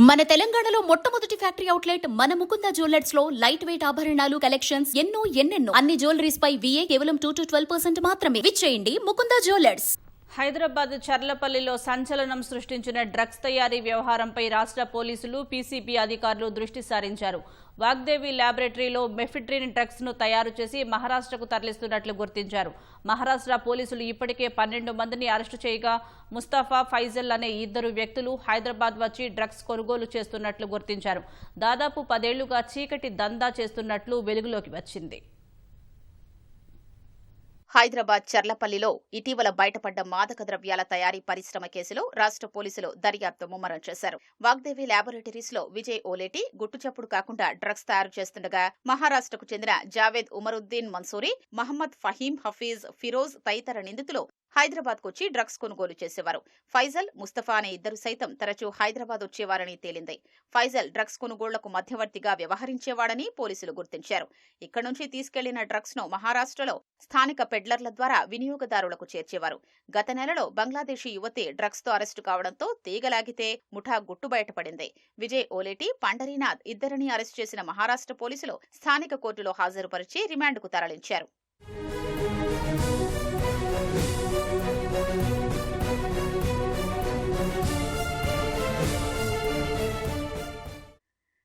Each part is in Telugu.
మన తెలంగాణలో మొట్టమొదటి ఫ్యాక్టరీ అవుట్లెట్ మన ముకుంద జ్యువెలర్స్ లో లైట్ వెయిట్ ఆభరణాలు కలెక్షన్స్ ఎన్నెన్నో అన్ని జ్యువెలరీస్ పై VA కేవలం 2 to 12% మాత్రమే. విచ్చేయండి ముకుంద జ్యువెలర్స్. హైదరాబాద్ చర్లపల్లిలో సంచలనం సృష్టించిన డ్రగ్స్ తయారీ వ్యవహారంపై రాష్ట్ర పోలీసులు పీసీబీ అధికారులు దృష్టి సారించారు. వాగ్దేవి ల్యాబొరేటరీలో మెఫిడ్రిన్ డ్రగ్స్ ను తయారు చేసి మహారాష్ట్రకు తరలిస్తున్నట్లు గుర్తించారు. మహారాష్ట్ర పోలీసులు ఇప్పటికే 12 మందిని అరెస్టు చేయగా ముస్తఫా, ఫైజల్ అనే 2 వ్యక్తులు హైదరాబాద్ వచ్చి డ్రగ్స్ కొనుగోలు చేస్తున్నట్లు గుర్తించారు. దాదాపు 10 ఏళ్లుగా చీకటి దందా చేస్తున్నట్లు వెలుగులోకి వచ్చింది. హైదరాబాద్ చర్లపల్లిలో ఇటీవల బయటపడ్డ మాదక ద్రవ్యాల తయారీ పరిశ్రమ కేసులో రాష్ట్ర పోలీసులు దర్యాప్తు ముమ్మరం చేశారు. వాగ్దేవి ల్యాబొరేటరీస్ లో విజయ్ ఓలేటి గుట్టుచప్పుడు కాకుండా డ్రగ్స్ తయారు చేస్తుండగా మహారాష్ట్రకు చెందిన జావేద్ ఉమరుద్దీన్ మన్సూరి, మహమ్మద్ ఫహీం హఫీజ్, ఫిరోజ్ తదితర నిందితులు హైదరాబాద్ కొచ్చి డ్రగ్స్ కొనుగోలు చేసేవారు. ఫైజల్, ముస్తఫా అనే 2 సైతం తరచూ హైదరాబాద్ వచ్చేవారని తేలింది. ఫైజల్ డ్రగ్స్ కొనుగోళ్లకు మధ్యవర్తిగా వ్యవహరించేవాడని పోలీసులు గుర్తించారు. ఇక్కడి నుంచి తీసుకెళ్లిన డ్రగ్స్ ను మహారాష్ట్రలో స్థానిక పెడ్లర్ల ద్వారా వినియోగదారులకు చేర్చేవారు. గత నెలలో బంగ్లాదేశీ యువతి డ్రగ్స్ తో అరెస్టు కావడంతో తీగలాగితే ముఠా గుట్టు బయటపడింది. విజయ్ ఓలేటి, పండరీనాథ్ ఇద్దరిని అరెస్టు చేసిన మహారాష్ట్ర పోలీసులు స్థానిక కోర్టులో హాజరుపరిచి రిమాండ్కు తరలించారు.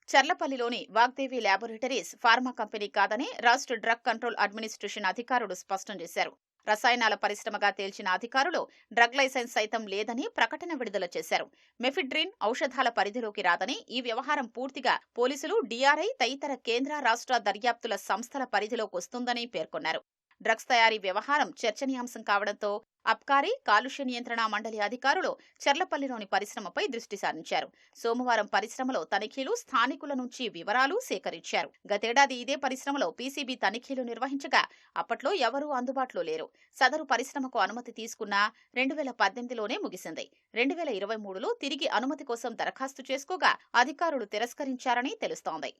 చర్లపల్లిలోని వాగ్దేవి ల్యాబొరేటరీస్ ఫార్మా కంపెనీ కాదని రాష్ట్ర డ్రగ్ కంట్రోల్ అడ్మినిస్ట్రేషన్ అధికారులు స్పష్టం చేశారు. రసాయనాల పరిశ్రమగా తేల్చిన అధికారులు డ్రగ్ లైసెన్స్ సైతం లేదని ప్రకటన విడుదల చేశారు. మెఫిడ్రిన్ ఔషధాల పరిధిలోకి రాదని, ఈ వ్యవహారం పూర్తిగా పోలీసులు, DRI తదితర కేంద్ర రాష్ట్ర దర్యాప్తుల సంస్థల పరిధిలోకి వస్తుందని పేర్కొన్నారు. డ్రగ్స్ తయారీ వ్యవహారం చర్చనీయాంశం కావడంతో అబ్కారీ, కాలుష్య నియంత్రణ మండలి అధికారులు చర్లపల్లిలోని పరిశ్రమపై దృష్టి సారించారు. సోమవారం పరిశ్రమలో తనిఖీలు, స్థానికుల నుంచి వివరాలు సేకరించారు. గతేడాది ఇదే పరిశ్రమలో పీసీబీ తనిఖీలు నిర్వహించగా అప్పట్లో ఎవరూ అందుబాటులో లేరు. సదరు పరిశ్రమకు అనుమతి తీసుకున్నా 2018లోనే ముగిసింది. 2023లో తిరిగి అనుమతి కోసం దరఖాస్తు చేసుకోగా అధికారులు తిరస్కరించారని తెలుస్తోంది.